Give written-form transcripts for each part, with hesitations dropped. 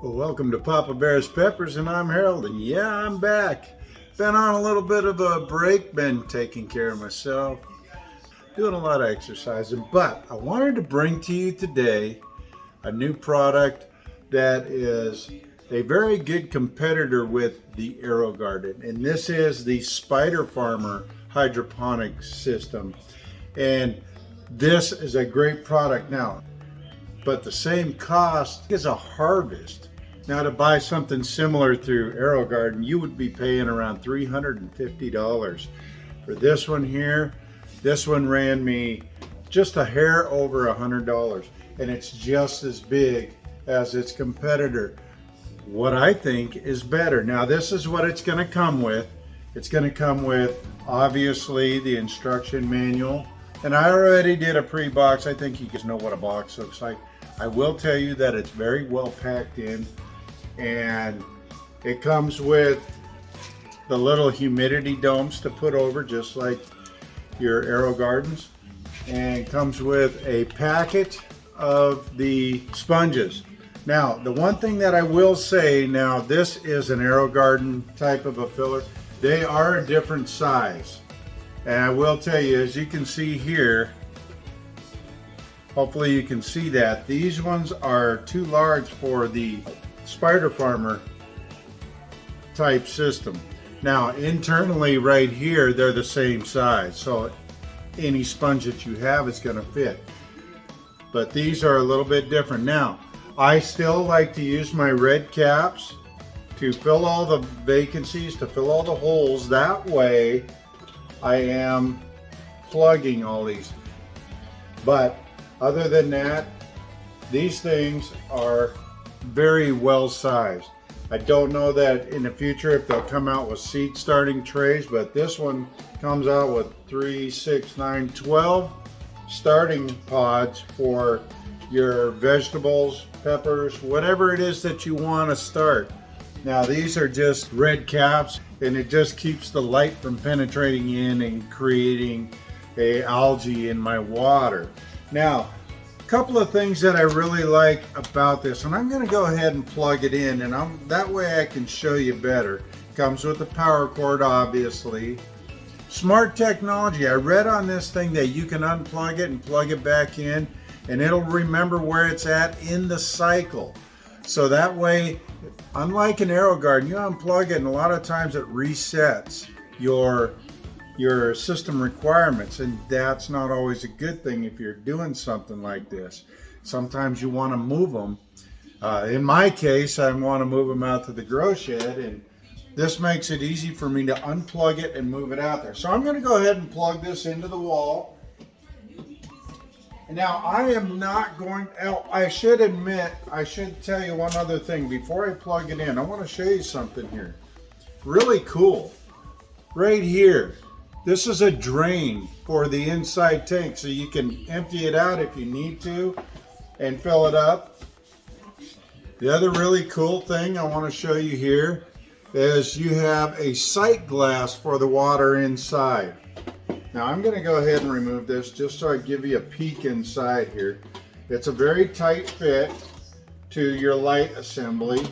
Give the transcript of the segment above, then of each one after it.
Well, welcome to Papa Bear's Peppers, and I'm Harold, and yeah, I'm back. Been on a little bit of a break, been taking care of myself, doing a lot of exercising, but I wanted to bring to you today a new product that is a very good competitor with the AeroGarden, and this is the Spider Farmer hydroponic system. And this is a great product now, but the same cost as a harvest. Now, to buy something similar through AeroGarden, you would be paying around $350. For this one here, this one ran me just a hair over $100, and it's just as big as its competitor. What I think is better. Now, this is what it's going to come with. It's going to come with, obviously, the instruction manual. And I already did a pre-box. I think you guys know what a box looks like. I will tell you that it's very well packed in. And it comes with the little humidity domes to put over, just like your AeroGardens, and comes with a packet of the sponges. Now, the one thing that I will say, now this is an AeroGarden type of a filler. They are a different size, and I will tell you, as you can see here, hopefully you can see that these ones are too large for the Spider Farmer type system. Now, internally right here, they're the same size, so any sponge that you have is going to fit. But these are a little bit different. Now, I still like to use my red caps to fill all the vacancies, to fill all the holes. That way, I am plugging all these. But other than that, these things are very well sized. I don't know that in the future if they'll come out with seed starting trays, but this one comes out with 3, 6, 9, 12 starting pods for your vegetables, peppers, whatever it is that you want to start. Now, these are just red caps, and it just keeps the light from penetrating in and creating algae in my water. Now, couple of things that I really like about this, and I'm going to go ahead and plug it in, and that way I can show you better. Comes with a power cord, obviously. Smart technology. I read on this thing that you can unplug it and plug it back in, and it'll remember where it's at in the cycle. So that way, unlike an AeroGarden, you unplug it and a lot of times it resets your system requirements, and that's not always a good thing if you're doing something like this. Sometimes you want to move them. In my case, I want to move them out to the grow shed, and this makes it easy for me to unplug it and move it out there. So I'm going to go ahead and plug this into the wall. And now I am not going, I should admit, I should tell you one other thing before I plug it in. I want to show you something here. Really cool. Right here. This is a drain for the inside tank, so you can empty it out if you need to and fill it up. The other really cool thing I want to show you here is you have a sight glass for the water inside. Now, I'm going to go ahead and remove this just so I give you a peek inside here. It's a very tight fit to your light assembly,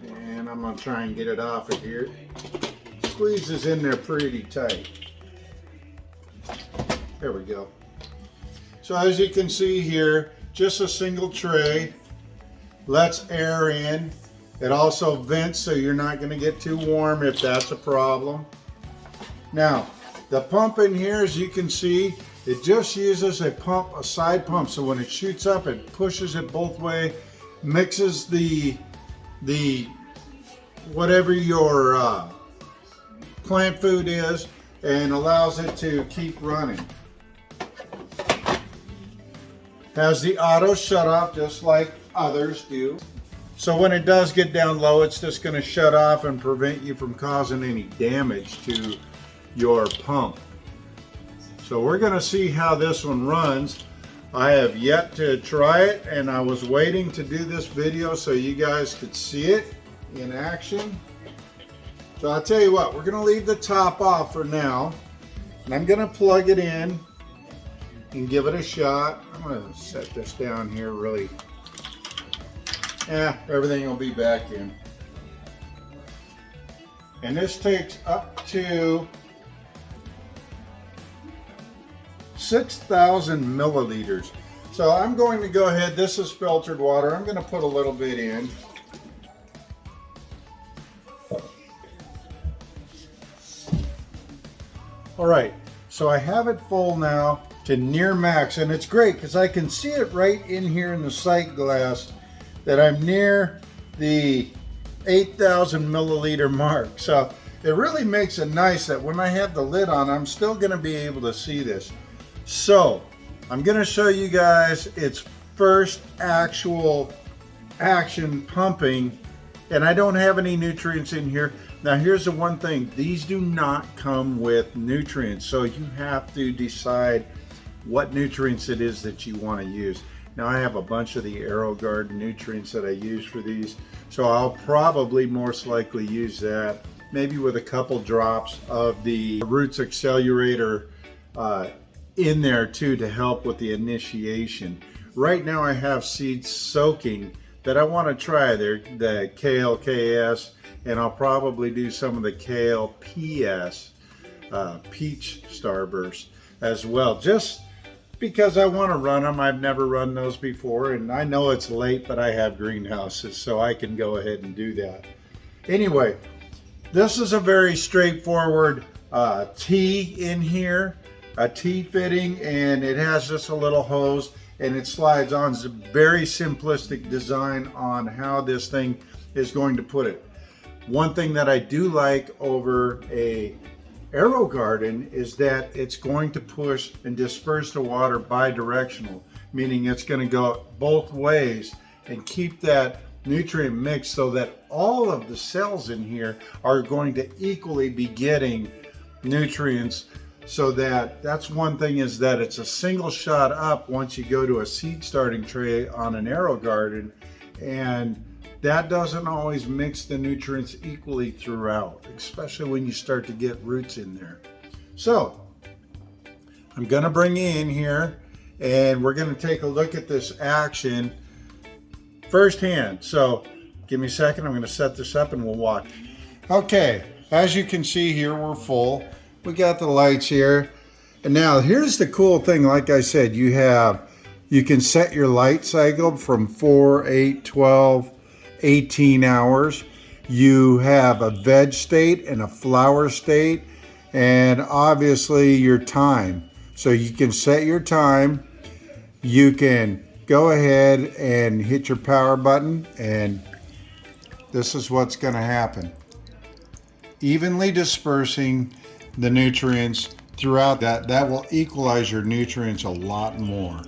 and I'm going to try and get it off of here. Squeezes in there pretty tight. There we go. So as you can see here, just a single tray, lets air in. It also vents, so you're not going to get too warm if that's a problem. Now, the pump in here, as you can see, it just uses a pump, a side pump, so when it shoots up, it pushes it both ways, mixes the whatever your plant food is, and allows it to keep running. Has the auto shut off just like others do. So when it does get down low, it's just going to shut off and prevent you from causing any damage to your pump. So we're going to see how this one runs. I have yet to try it, and I was waiting to do this video so you guys could see it in action. So I'll tell you what, we're going to leave the top off for now, and I'm going to plug it in and give it a shot. I'm going to set this down here really Everything will be back in. And this takes up to 6,000 milliliters. So I'm going to go ahead, this is filtered water, I'm going to put a little bit in. All right, so I have it full now to near max, and it's great because I can see it right in here in the sight glass that I'm near the 8,000 milliliter mark. So it really makes it nice that when I have the lid on, I'm still going to be able to see this. So I'm going to show you guys its first actual action pumping, and I don't have any nutrients in here. Now here's the one thing, these do not come with nutrients, so you have to decide what nutrients it is that you want to use. Now I have a bunch of the AeroGarden nutrients that I use for these, so I'll probably most likely use that, maybe with a couple drops of the Roots Accelerator in there too to help with the initiation. Right now I have seeds soaking that I want to try. They're the KLKS, and I'll probably do some of the KLPS, Peach Starburst as well, just because I want to run them. I've never run those before, and I know it's late, but I have greenhouses, so I can go ahead and do that. Anyway, this is a very straightforward T in here, a T fitting, and it has just a little hose and it slides on. It's a very simplistic design on how this thing is going to put it. One thing that I do like over a AeroGarden is that it's going to push and disperse the water bi-directional, meaning it's going to go both ways and keep that nutrient mix so that all of the cells in here are going to equally be getting nutrients. So that's one thing, is that it's a single shot up once you go to a seed starting tray on an AeroGarden, and that doesn't always mix the nutrients equally throughout, especially when you start to get roots in there. So I'm going to bring you in here and we're going to take a look at this action firsthand. So give me a second, I'm going to set this up and we'll watch. Okay, as you can see here, we're full. We got the lights here. And now here's the cool thing. Like I said, you can set your light cycle from 4, 8, 12, 18 hours. You have a veg state and a flower state, and obviously your time. So you can set your time. You can go ahead and hit your power button, and this is what's going to happen. Evenly dispersing the nutrients throughout that will equalize your nutrients a lot more.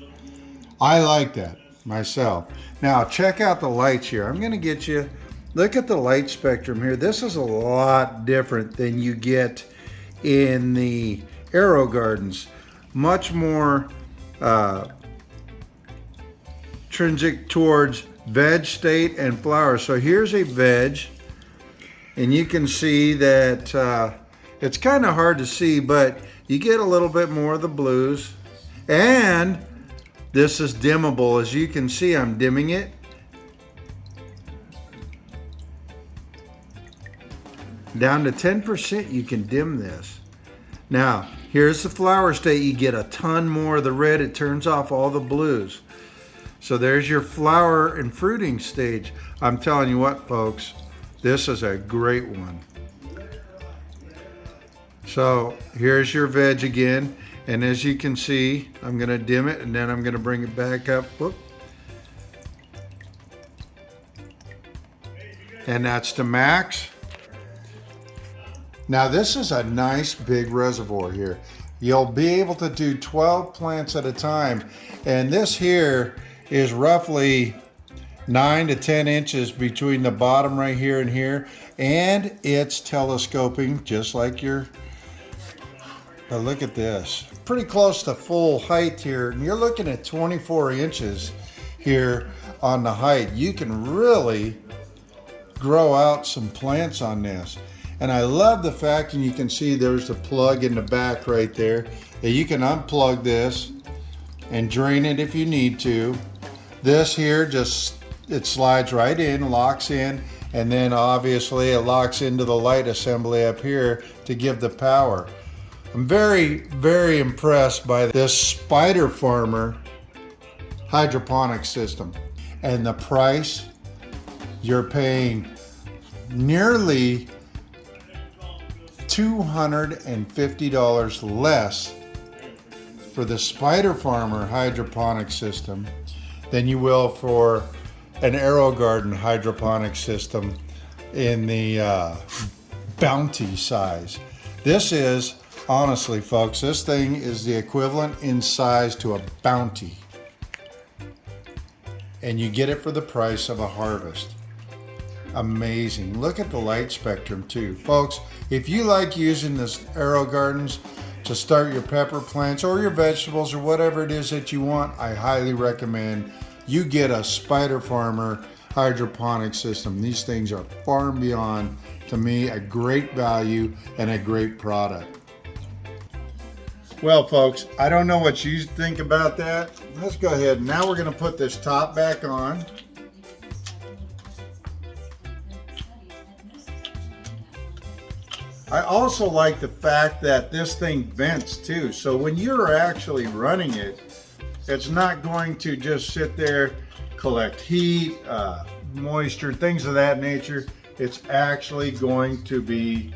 I like that myself. Now check out the lights here. I'm going to get you, look at the light spectrum here. This is a lot different than you get in the AeroGardens. Much more intrinsic towards veg state and flower. So here's a veg, and you can see that it's kind of hard to see, but you get a little bit more of the blues. And this is dimmable. As you can see, I'm dimming it. Down to 10%, you can dim this. Now, here's the flower state. You get a ton more of the red. It turns off all the blues. So there's your flower and fruiting stage. I'm telling you what, folks, this is a great one. So here's your veg again, and as you can see, I'm going to dim it and then I'm going to bring it back up. Whoop. And that's to max. Now this is a nice big reservoir here. You'll be able to do 12 plants at a time, and this here is roughly 9 to 10 inches between the bottom right here and here, and it's telescoping just like your. But look at this, pretty close to full height here, and you're looking at 24 inches here on the height. You can really grow out some plants on this. And I love the fact, and you can see there's the plug in the back right there, that you can unplug this and drain it if you need to. This here just it slides right in, locks in, and then obviously it locks into the light assembly up here to give the power. I'm very impressed by this Spider Farmer hydroponic system, and the price. You're paying nearly $250 less for the Spider Farmer hydroponic system than you will for an AeroGarden hydroponic system in the Bounty size. This is, honestly folks, this thing is the equivalent in size to a Bounty. And you get it for the price of a Harvest. Amazing. Look at the light spectrum too. Folks, if you like using this AeroGardens to start your pepper plants or your vegetables or whatever it is that you want, I highly recommend you get a Spider Farmer hydroponic system. These things are far and beyond, to me, a great value and a great product. Well, folks, I don't know what you think about that. Let's go ahead. Now we're going to put this top back on. I also like the fact that this thing vents too. So when you're actually running it, it's not going to just sit there, collect heat, moisture, things of that nature. It's actually going to be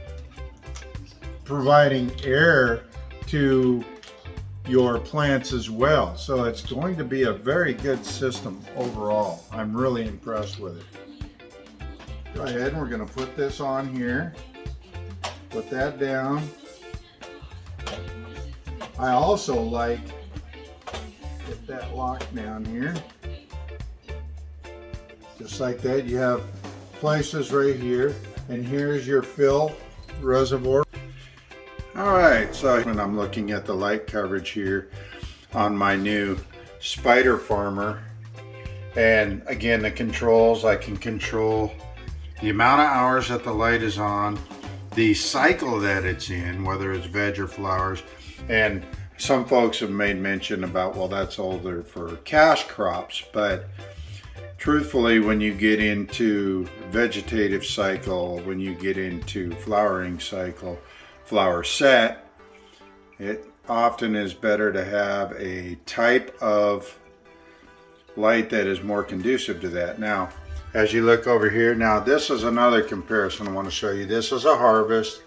providing air to your plants as well. So it's going to be a very good system overall. I'm really impressed with it. Go ahead, and we're going to put this on here. Put that down. I also like, get that locked down here. Just like that, you have places right here, and here's your fill reservoir. All right, so when I'm looking at the light coverage here on my new Spider Farmer, and again, the controls, I can control the amount of hours that the light is on, the cycle that it's in, whether it's veg or flowers. And some folks have made mention about, well, that's older for cash crops, but truthfully, when you get into vegetative cycle, when you get into flowering cycle, flower set, it often is better to have a type of light that is more conducive to that. Now, as you look over here, now this is another comparison I want to show you. This is a Harvest.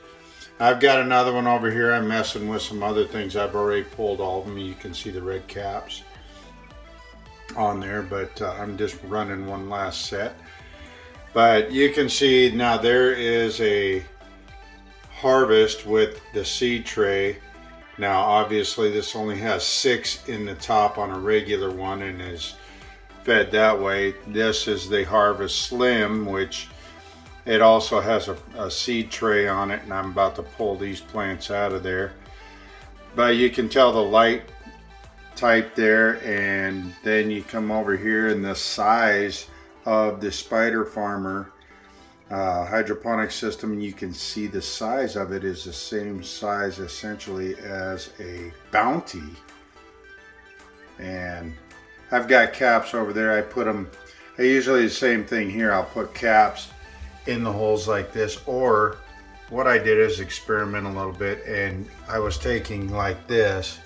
I've got another one over here. I'm messing with some other things. I've already pulled all of them. You can see the red caps on there, but I'm just running one last set. But you can see now there is a Harvest with the seed tray. Now obviously this only has 6 in the top on a regular one and is fed that way. This is the Harvest Slim, which it also has a seed tray on it, and I'm about to pull these plants out of there. But you can tell the light type there, and then you come over here and the size of the Spider Farmer hydroponic system, and you can see the size of it is the same size essentially as a Bounty. And I've got caps over there. I put them, I usually the same thing here. I'll put caps in the holes like this, or what I did is experiment a little bit, and I was taking like this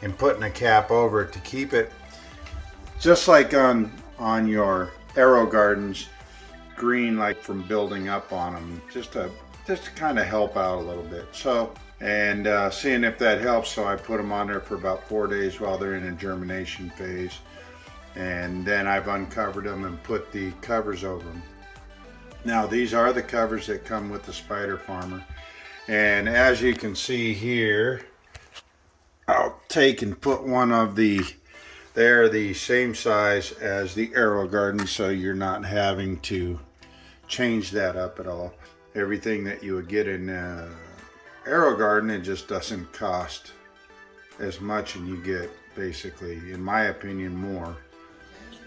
and putting a cap over it to keep it just like on your AeroGardens green, like from building up on them, just to kind of help out a little bit. So, and seeing if that helps, so I put them on there for about 4 days while they're in a germination phase, and then I've uncovered them and put the covers over them. Now these are the covers that come with the Spider Farmer, and as you can see here, I'll take and put one of the, they're the same size as the AeroGarden, so you're not having to change that up at all. Everything that you would get in AeroGarden, it just doesn't cost as much, and you get basically, in my opinion, more.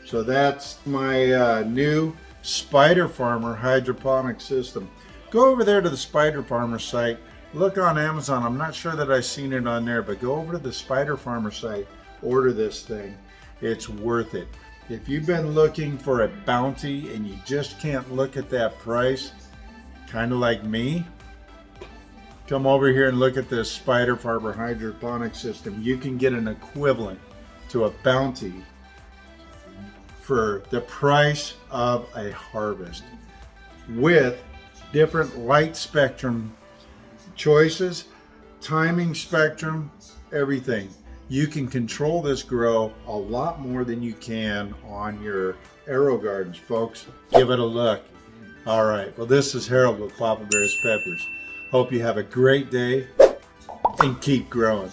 So that's my new Spider Farmer hydroponic system. Go over there to the Spider Farmer site. Look on Amazon. I'm not sure that I've seen it on there, but go over to the Spider Farmer site. Order this thing. It's worth it. If you've been looking for a bounty and you just can't look at that price, kind of like me, come over here and look at this Spider Farmer hydroponic system. You can get an equivalent to a bounty for the price of a harvest with different light spectrum choices, timing spectrum, everything. You can control this grow a lot more than you can on your Aero Gardens, folks. Give it a look. All right, well, this is Harold with Papa Bear's Peppers. Hope you have a great day and keep growing.